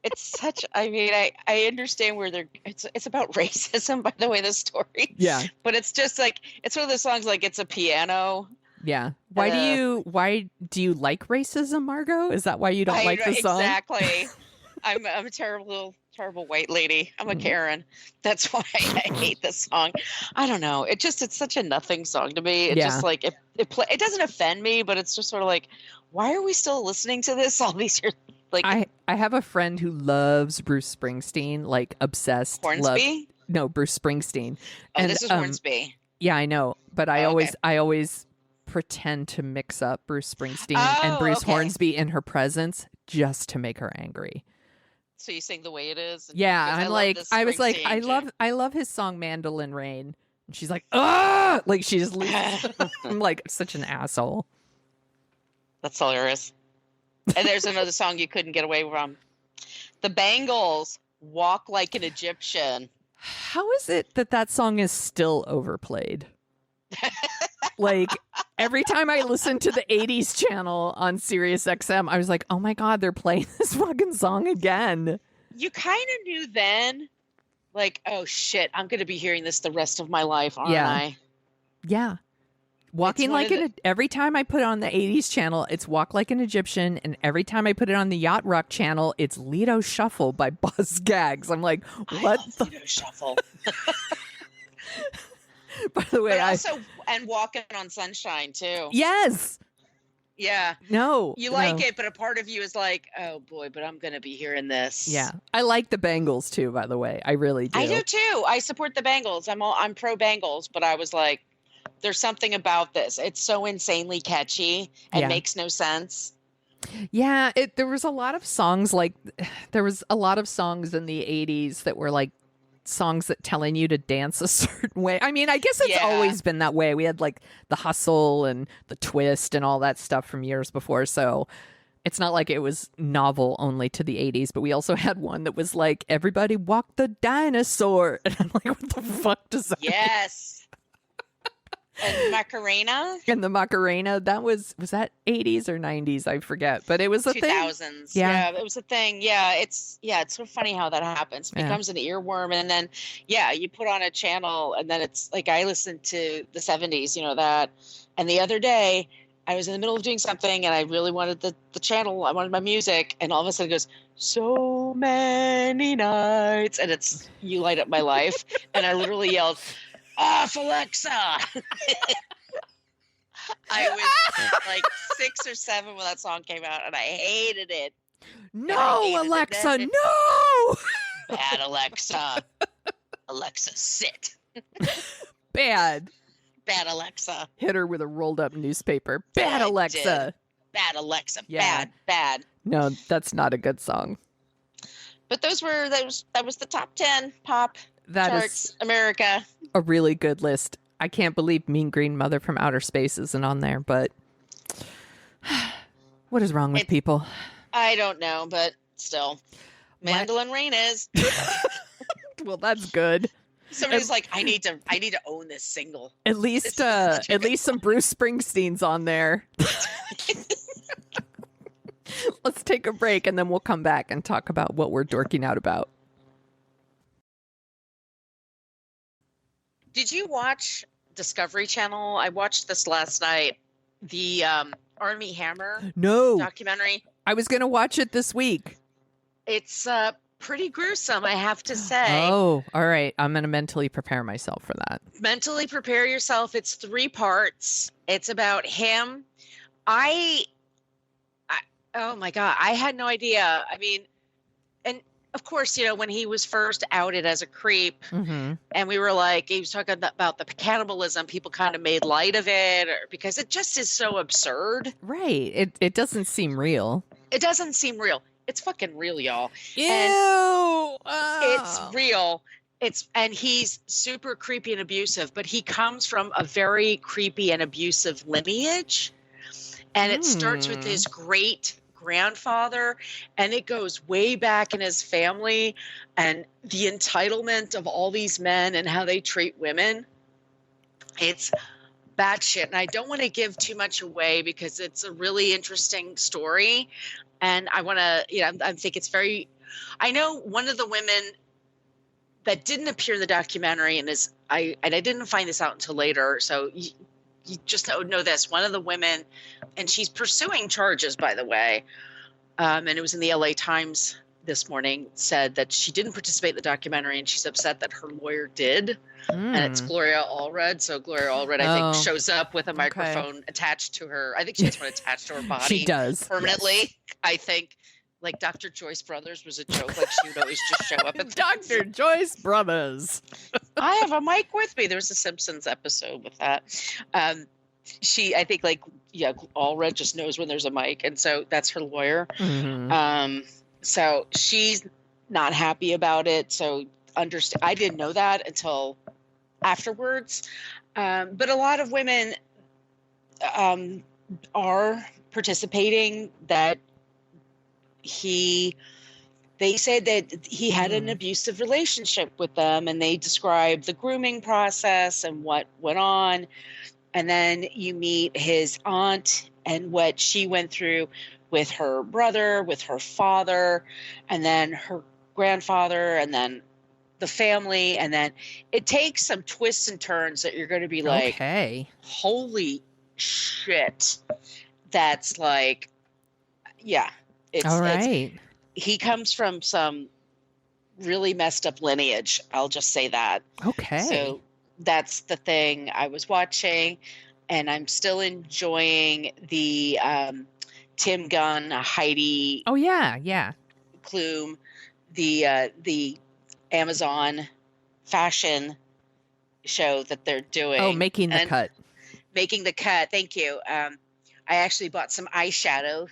It's such. I mean, I understand where they're. It's about racism, by the way, the story. Yeah. But it's just like it's one of those songs. Like it's a piano. Yeah. Why do you like racism, Margo? Is that why you don't like the song? Exactly. I'm a terrible white lady. I'm a Karen. That's why I hate this song. I don't know. It's such a nothing song to me. It just like it doesn't offend me, but it's just sort of like, why are we still listening to this all these years? Like I have a friend who loves Bruce Springsteen, like obsessed. Hornsby? No, Bruce Springsteen. Oh, And this is Hornsby. yeah, I know, but I okay. always pretend to mix up Bruce Springsteen and Bruce okay. Hornsby in her presence just to make her angry. So you sing The Way It Is? Yeah, I'm like, I was like, I love his song Mandolin Rain. And she's like, ah, like she just loses. I'm like such an asshole. That's hilarious. And there's another song you couldn't get away from. The Bangles, Walk Like an Egyptian. How is it that song is still overplayed? Like every time I listen to the 80s channel on Sirius XM, I was like, oh my God, they're playing this fucking song again. You kind of knew then, like, oh shit, I'm going to be hearing this the rest of my life, aren't I? Yeah. Walking like every time I put it on the 80s channel, it's Walk Like an Egyptian. And every time I put it on the Yacht Rock channel, it's Lido Shuffle by Buzz Gags. I'm like, what the Lido Shuffle. By the way, and Walking on Sunshine too. Yes. Yeah. No. You like it, but a part of you is like, oh boy, but I'm going to be hearing this. Yeah. I like the Bangles too, by the way. I really do. I do too. I support the Bangles. I'm pro Bangles, but I was like, there's something about this. It's so insanely catchy and makes no sense. Yeah, there was a lot of songs in the 80s that were like songs that telling you to dance a certain way. I mean, I guess it's always been that way. We had like the hustle and the twist and all that stuff from years before. So it's not like it was novel only to the 80s, but we also had one that was like, everybody walk the dinosaur. And I'm like, what the fuck does that mean? And Macarena? And the Macarena, that was that 80s or 90s? I forget, but it was a 2000s. thing. 2000s. Yeah, it was a thing. Yeah, it's so funny how that happens. It becomes an earworm, and then you put on a channel, and then it's like I listened to the 70s, that. And the other day, I was in the middle of doing something, and I really wanted the channel. I wanted my music, and all of a sudden it goes, so many nights, and it's You Light Up My Life, and I literally yelled, off Alexa. I was like 6 or 7 when that song came out, and I hated it. No, Alexa, no. Bad Alexa. Alexa, sit. Bad Alexa. Hit her with a rolled up newspaper. Bad Alexa. Bad Alexa. Yeah. Bad. No, that's not a good song. But that was the top 10 pop charts, America. A really good list. I can't believe Mean Green Mother from Outer Space isn't on there, but what is wrong with people? I don't know, but still. Mandolin Rain is. Well, that's good. Somebody's like, I need to own this single. At least some Bruce Springsteen's on there. Let's take a break and then we'll come back and talk about what we're dorking out about. Did you watch Discovery Channel? I watched this last night. The Army Hammer documentary. I was going to watch it this week. It's pretty gruesome, I have to say. Oh, all right. I'm going to mentally prepare myself for that. Mentally prepare yourself. It's 3 parts. It's about him. Oh my God, I had no idea. I mean, and of course, when he was first outed as a creep, and we were like, he was talking about the cannibalism, people kind of made light of it because it just is so absurd. Right. It doesn't seem real. It doesn't seem real. It's fucking real, y'all. Ew. It's real. And he's super creepy and abusive, but he comes from a very creepy and abusive lineage. And it starts with his great grandfather, and it goes way back in his family, and the entitlement of all these men and how they treat women. It's batshit, and I don't want to give too much away because it's a really interesting story, and I want to, I think it's very. I know one of the women that didn't appear in the documentary, and I didn't find this out until later, so. You just know this. One of the women, and she's pursuing charges, by the way, and it was in the LA Times this morning said that she didn't participate in the documentary and she's upset that her lawyer did. And it's Gloria Allred. So Gloria Allred, I think, shows up with a microphone attached to her. I think she has one attached to her body. She does. Permanently. Yes. I think, like Dr. Joyce Brothers was a joke. Like she would always just show up at Dr. Joyce Brothers. I have a mic with me. There was a Simpsons episode with that. I think, like, yeah, Allred just knows when there's a mic. And so that's her lawyer. Mm-hmm. So she's not happy about it. So I didn't know that until afterwards. But a lot of women are participating that they said that he had an abusive relationship with them, and they described the grooming process and what went on. And then you meet his aunt and what she went through with her brother, with her father, and then her grandfather, and then the family. And then it takes some twists and turns that you're going to be like, holy shit. That's like, yeah. All right. He comes from some really messed up lineage. I'll just say that. Okay. So that's the thing I was watching, and I'm still enjoying the Tim Gunn, Heidi. Oh yeah. Klum, the Amazon fashion show that they're doing. Oh, making the cut. Making the cut. Thank you. I actually bought some eyeshadow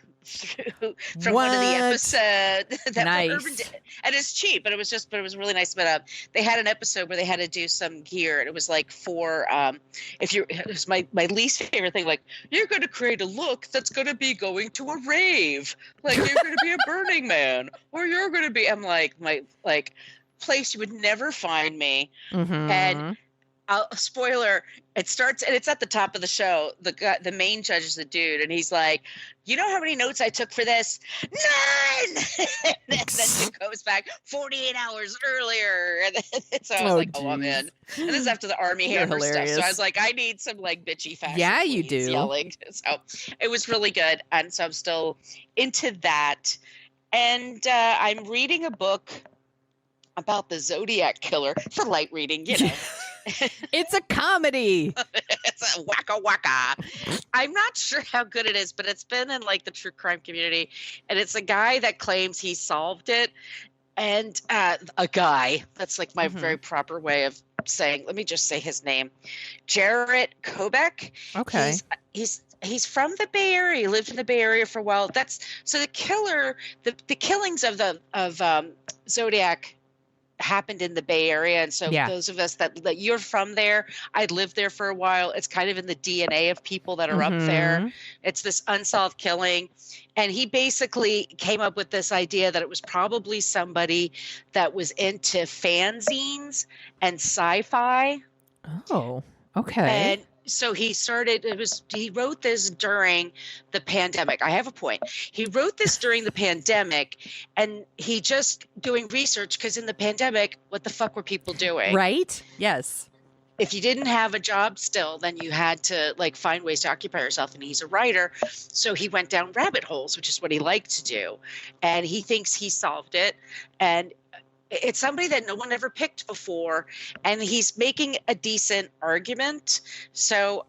from one of the episodes that Urban did. And it's cheap, but it was really nice. But they had an episode where they had to do some gear, and it was like for it was my least favorite thing. Like, you're going to create a look that's going to be going to a rave, like you're going to be a Burning Man, or you're going to be. I'm like my place you would never find me, and. Spoiler, it starts, and it's at the top of the show. The main judge is the dude, and he's like, you know how many notes I took for this? None! And then it goes back 48 hours earlier. And so I was like, oh, I'm in. And this is after the Army Hammer stuff. So I was like, I need some like bitchy fashion. Yeah, you do. Yelling. So it was really good. And so I'm still into that. And I'm reading a book about the Zodiac Killer for light reading, you know. It's a comedy. It's a waka waka. I'm not sure how good it is, but it's been in like the true crime community, and it's a guy that claims he solved it, and a guy, that's like my very proper way of saying, let me just say his name, Jarrett Kobek. Okay. He's from the Bay Area. He lived in the Bay Area for a while. So the killer, the killings of Zodiac happened in the Bay Area, and so those of us that you're from there, I lived there for a while. It's kind of in the DNA of people that are up there. It's this unsolved killing, and he basically came up with this idea that it was probably somebody that was into fanzines and sci-fi. Oh, okay. And so he wrote this during the pandemic. I have a point. He wrote this during the pandemic, and he just doing research, because in the pandemic, what the fuck were people doing? Right? Yes. If you didn't have a job still, then you had to like find ways to occupy yourself. And he's a writer. So he went down rabbit holes, which is what he liked to do. And he thinks he solved it. And it's somebody that no one ever picked before, and he's making a decent argument. So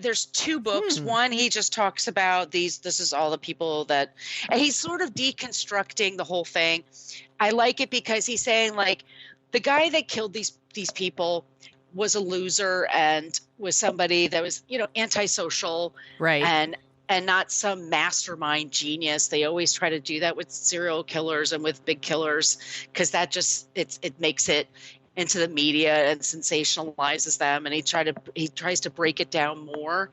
there's two books. One, he just talks about this is all the people that, and he's sort of deconstructing the whole thing. I like it because he's saying, like, the guy that killed these people was a loser and was somebody that was, antisocial. Right. And not some mastermind genius. They always try to do that with serial killers and with big killers, because that just it makes it into the media and sensationalizes them. And he tries to break it down more,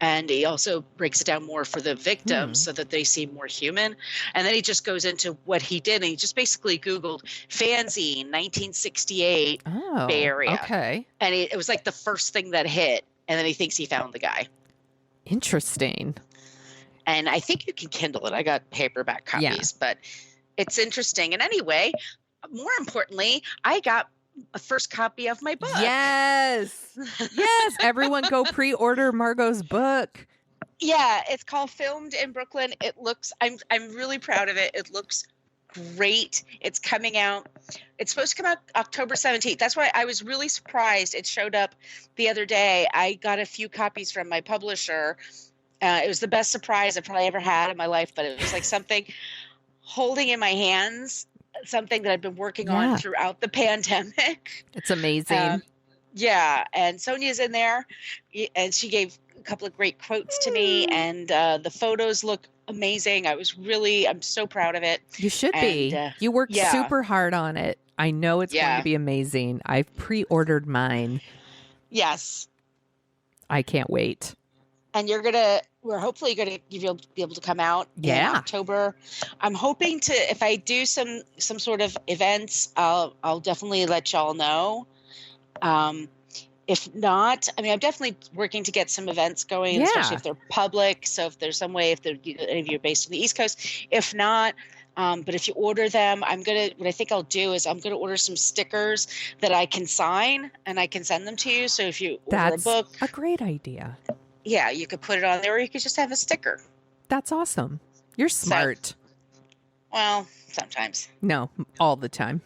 and he also breaks it down more for the victims so that they seem more human. And then he just goes into what he did, and he just basically Googled fanzine 1968 Bay Area. Okay, and it was like the first thing that hit, and then he thinks he found the guy. Interesting. And I think you can Kindle it. I got paperback copies, but it's interesting. And anyway, more importantly, I got a first copy of my book. Yes. Yes. Everyone go pre-order Margo's book. Yeah. It's called Filmed in Brooklyn. It looks, I'm really proud of it. It looks great. It's coming out. It's supposed to come out October 17th. That's why I was really surprised. It showed up the other day. I got a few copies from my publisher. It was the best surprise I've probably ever had in my life, but it was like something holding in my hands, something that I've been working on throughout the pandemic. It's amazing. Yeah. And Sonia's in there, and she gave a couple of great quotes to me, and the photos look amazing. I'm so proud of it. You should be. You worked super hard on it. I know it's going to be amazing. I've pre-ordered mine. Yes. I can't wait. And we're hopefully going to be able to come out in October. I'm hoping to, if I do some sort of events, I'll definitely let y'all know. If not, I mean, I'm definitely working to get some events going, especially if they're public. So if there's some way, if any of you are based on the East Coast, if not, but if you order them, what I think I'll do is I'm going to order some stickers that I can sign and I can send them to you. So if you order a book. That's a great idea. Yeah, you could put it on there, or you could just have a sticker. That's awesome. You're smart. Well, sometimes. No, all the time.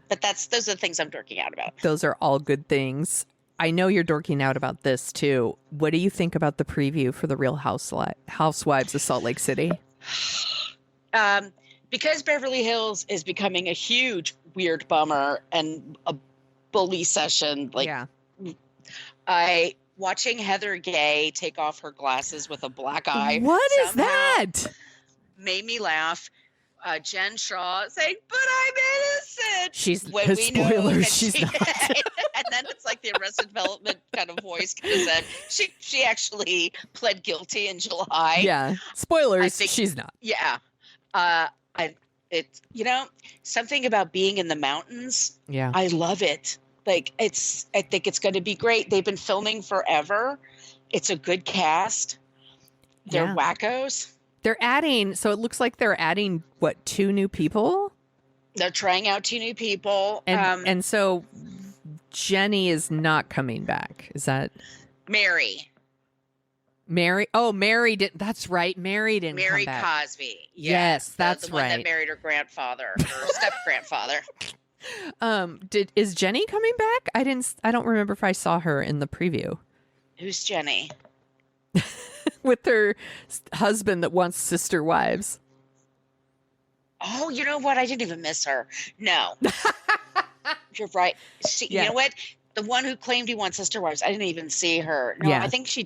But those are the things I'm dorking out about. Those are all good things. I know you're dorking out about this too. What do you think about the preview for the Real Housewives of Salt Lake City? Because Beverly Hills is becoming a huge weird bummer and a bully session. Watching Heather Gay take off her glasses with a black eye. What is that? Made me laugh. Jen Shaw saying, "But I'm innocent." She's spoilers. She's not. And then it's like the Arrested Development kind of voice kind of said she actually pled guilty in July. Yeah, spoilers. She's not. Yeah, it's something about being in the mountains. Yeah, I love it. I think it's going to be great. They've been filming forever. It's a good cast. They're wackos. They're adding, so it looks like they're adding, 2 new people? They're trying out 2 new people. And so Jenny is not coming back. Is that? Mary? Oh, Mary didn't. That's right. Mary didn't come back. Mary Cosby. Yes, that's the right. one that married her grandfather, her step-grandfather. Is Jenny coming back? I don't remember if I saw her in the preview. Who's Jenny? With her husband that wants sister wives. Oh, you know what? I didn't even miss her. No. You're right. You know what? The one who claimed he wants sister wives. I didn't even see her. No, I think she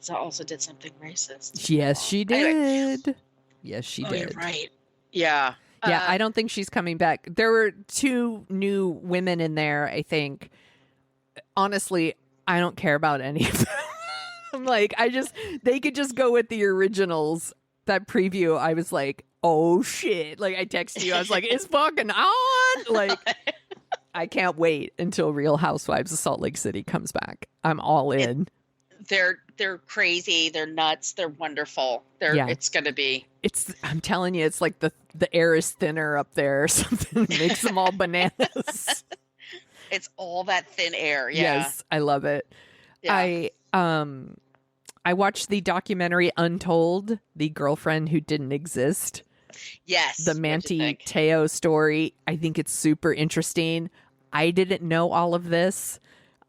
also did something racist. Yes, she did. Anyway. Yes, she did. You're right. Yeah. Yeah, I don't think she's coming back. There were 2 new women in there, I think. Honestly, I don't care about any of them. I'm like, they could just go with the originals. That preview, I was like, oh shit. Like, I texted you, I was like, it's fucking on. Like, I can't wait until Real Housewives of Salt Lake City comes back. I'm all in. They're crazy. They're nuts. They're wonderful. It's going to be. I'm telling you, it's like the air is thinner up there or something. It makes them all bananas. It's all that thin air. Yeah. Yes, I love it. Yeah. I watched the documentary Untold, the girlfriend who didn't exist. Yes. The Manti Te'o story. I think it's super interesting. I didn't know all of this.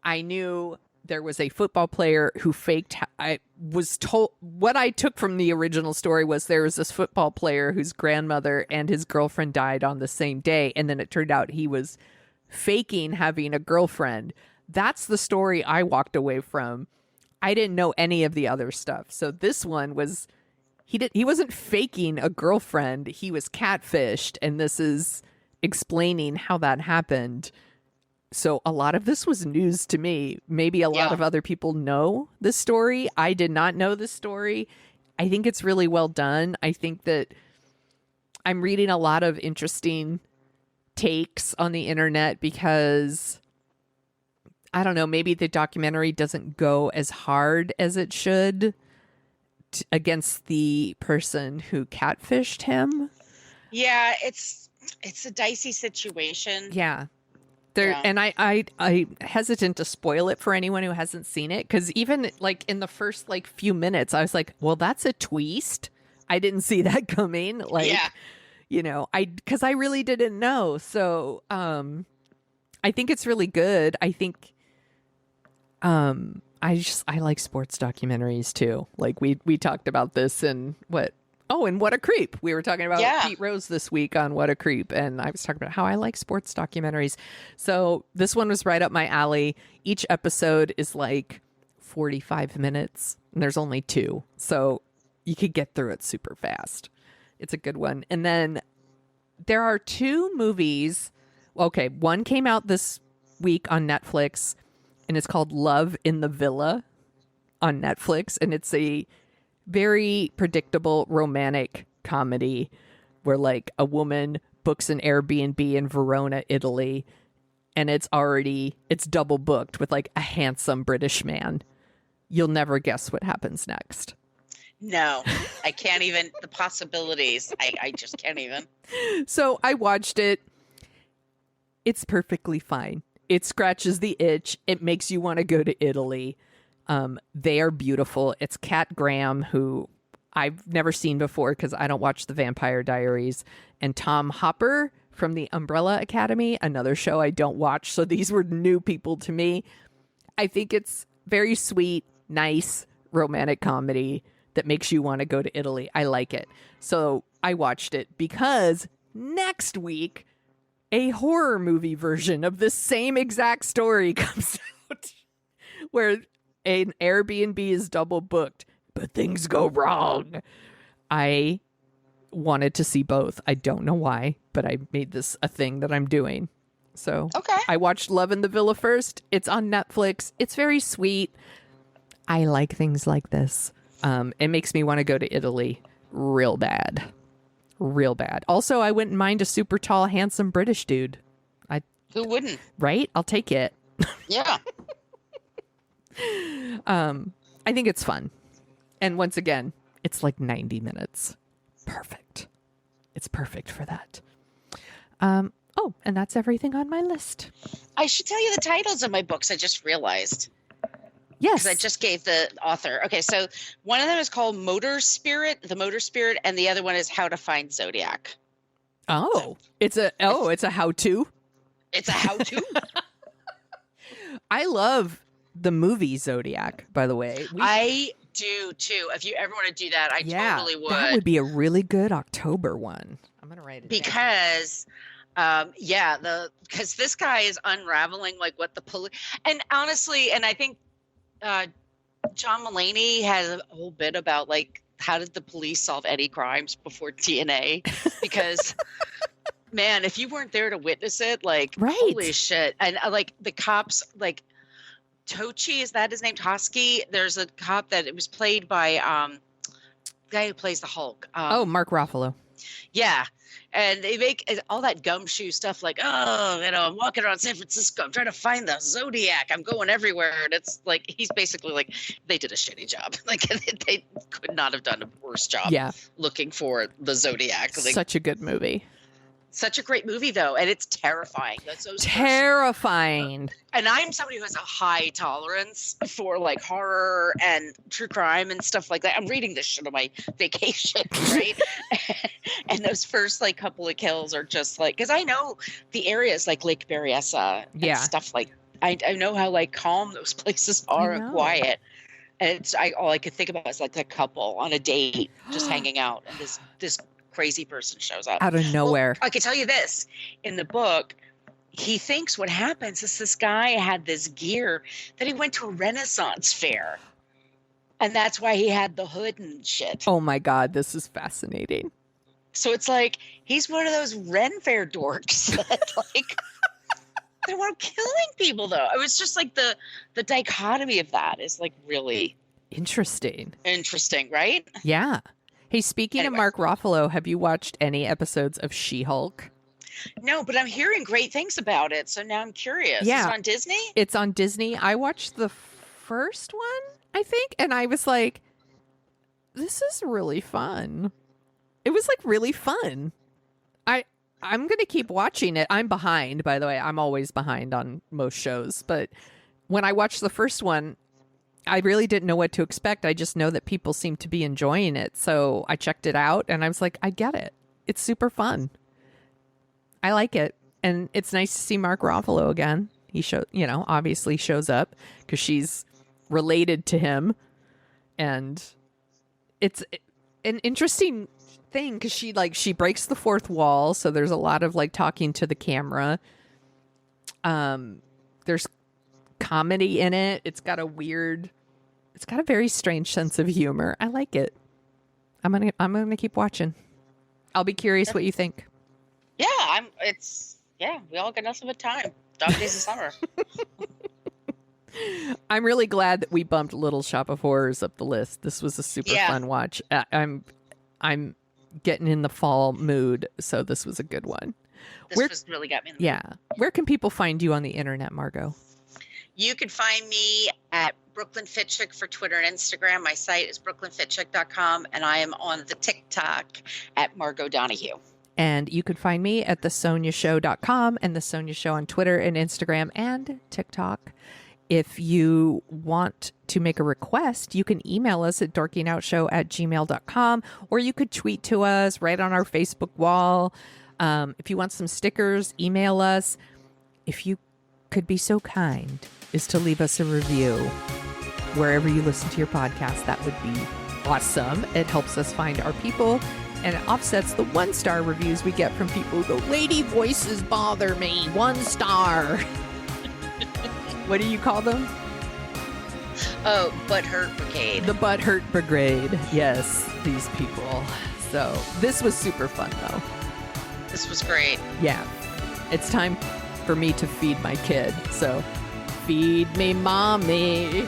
I knew there was a football player who faked. I was told what I took from the original story was there was this football player whose grandmother and his girlfriend died on the same day. And then it turned out he was faking having a girlfriend. That's the story I walked away from. I didn't know any of the other stuff. So this one was, he wasn't faking a girlfriend. He was catfished. And this is explaining how that happened. So a lot of this was news to me. Maybe a lot of other people know this story. I did not know this story. I think it's really well done. I think that I'm reading a lot of interesting takes on the internet because I don't know, maybe the documentary doesn't go as hard as it should against the person who catfished him. Yeah, it's a dicey situation. Yeah. And I hesitant to spoil it for anyone who hasn't seen it because even like in the first like few minutes, I was like, well, that's a twist. I didn't see that coming. Like, because I really didn't know. So I think it's really good. I think I like sports documentaries too. Like we talked about this and What a Creep. We were talking about Pete Rose this week on What a Creep, and I was talking about how I like sports documentaries. So this one was right up my alley. Each episode is like 45 minutes, and there's only 2. So you could get through it super fast. It's a good one. And then there are 2 movies. Okay, one came out this week on Netflix, and it's called Love in the Villa on Netflix, and it's a very predictable romantic comedy where like a woman books an Airbnb in Verona, Italy, and it's double booked with like a handsome British man. You'll never guess what happens next. No, I can't even. The possibilities, I just can't even. So I watched it. It's perfectly fine. It scratches the itch. It makes you want to go to Italy. They are beautiful. It's Kat Graham, who I've never seen before because I don't watch The Vampire Diaries, and Tom Hopper from the Umbrella Academy, another show I don't watch. So these were new people to me. I think it's very sweet, nice, romantic comedy that makes you want to go to Italy. I like it. So I watched it because next week, a horror movie version of the same exact story comes out where an Airbnb is double booked, but things go wrong. I wanted to see both. I don't know why, but I made this a thing that I'm doing. So I watched Love in the Villa first. It's on Netflix. It's very sweet. I like things like this. It makes me want to go to Italy real bad. Real bad. Also, I wouldn't mind a super tall, handsome British dude. Who wouldn't? Right? I'll take it. Yeah. I think it's fun. And once again, it's like 90 minutes. Perfect. It's perfect for that. And that's everything on my list. I should tell you the titles of my books. I just realized. Yes. Because I just gave the author. Okay, so one of them is called The Motor Spirit, and the other one is How to Find Zodiac. Oh, it's a how-to. It's a how-to. I love the movie Zodiac, by the way. I do too. If you ever want to do that, I totally would. That would be a really good October one. I'm gonna write it down. Because this guy is unraveling like what the police, and honestly, and I think John Mulaney has a whole bit about like how did the police solve any crimes before DNA? Because man, if you weren't there to witness it, like holy shit, and like the cops, like Tochi, is that his name? Toski? There's a cop that it was played by the guy who plays the Hulk. Mark Ruffalo. Yeah. And they make all that gumshoe stuff like, I'm walking around San Francisco. I'm trying to find the Zodiac. I'm going everywhere. And it's like, he's basically like, they did a shitty job. Like, they could not have done a worse job looking for the Zodiac. Like, such a good movie. Such a great movie, though. And it's terrifying. That's so terrifying. And I'm somebody who has a high tolerance for like horror and true crime and stuff like that. I'm reading this shit on my vacation, right? And those first like couple of kills are just like, because I know the areas like Lake Berryessa and stuff like, I know how like calm those places are and quiet. And it's all I could think about is like a couple on a date just hanging out, and this crazy person shows up out of nowhere. Well, I can tell you this, in the book, he thinks what happens is this guy had this gear that he went to a Renaissance fair, and that's why he had the hood and shit. Oh my God, this is fascinating. So it's like he's one of those Ren Fair dorks that like they weren't killing people though. It was just like the dichotomy of that is like really interesting, right? Yeah. Hey, speaking of Mark Ruffalo, have you watched any episodes of She-Hulk? No, but I'm hearing great things about it, so now I'm curious. Yeah. Is it on Disney? It's on Disney. I watched the first one, I think, and I was like, this is really fun. It was like really fun. I'm going to keep watching it. I'm behind, by the way. I'm always behind on most shows, but when I watched the first one, I really didn't know what to expect. I just know that people seem to be enjoying it. So I checked it out and I was like, I get it. it's super fun. I like it. And it's nice to see Mark Ruffalo again. He obviously shows up because she's related to him. And it's an interesting thing because she breaks the fourth wall. So there's a lot of like talking to the camera. There's comedy in it. It's got a very strange sense of humor. I like it. I'm gonna keep watching. I'll be curious what you think. Yeah, we all got nothing but time. Dog Days of Summer. I'm really glad that we bumped Little Shop of Horrors up the list. This was a super fun watch. I'm getting in the fall mood, so this was a good one. This really got me in the mood. Where can people find you on the internet, Margo? You can find me at Brooklyn Fit Chick for Twitter and Instagram. My site is brooklynfitchick.com, and I am on the TikTok at Margo Donahue. And you can find me at thesoniashow.com and The Sonia Show on Twitter and Instagram and TikTok. If you want to make a request, you can email us at dorkingoutshow@gmail.com, or you could tweet to us right on our Facebook wall. If you want some stickers, email us. If you could be so kind as to leave us a review wherever you listen to your podcast, that would be awesome. It helps us find our people, and it offsets the 1-star reviews we get from people who go, "Lady voices bother me, 1 star." What do you call them? Oh, Butthurt Brigade. The Butthurt Brigade. Yes, these people. So this was super fun, though. This was great. Yeah. It's time for me to feed my kid. So feed me, mommy.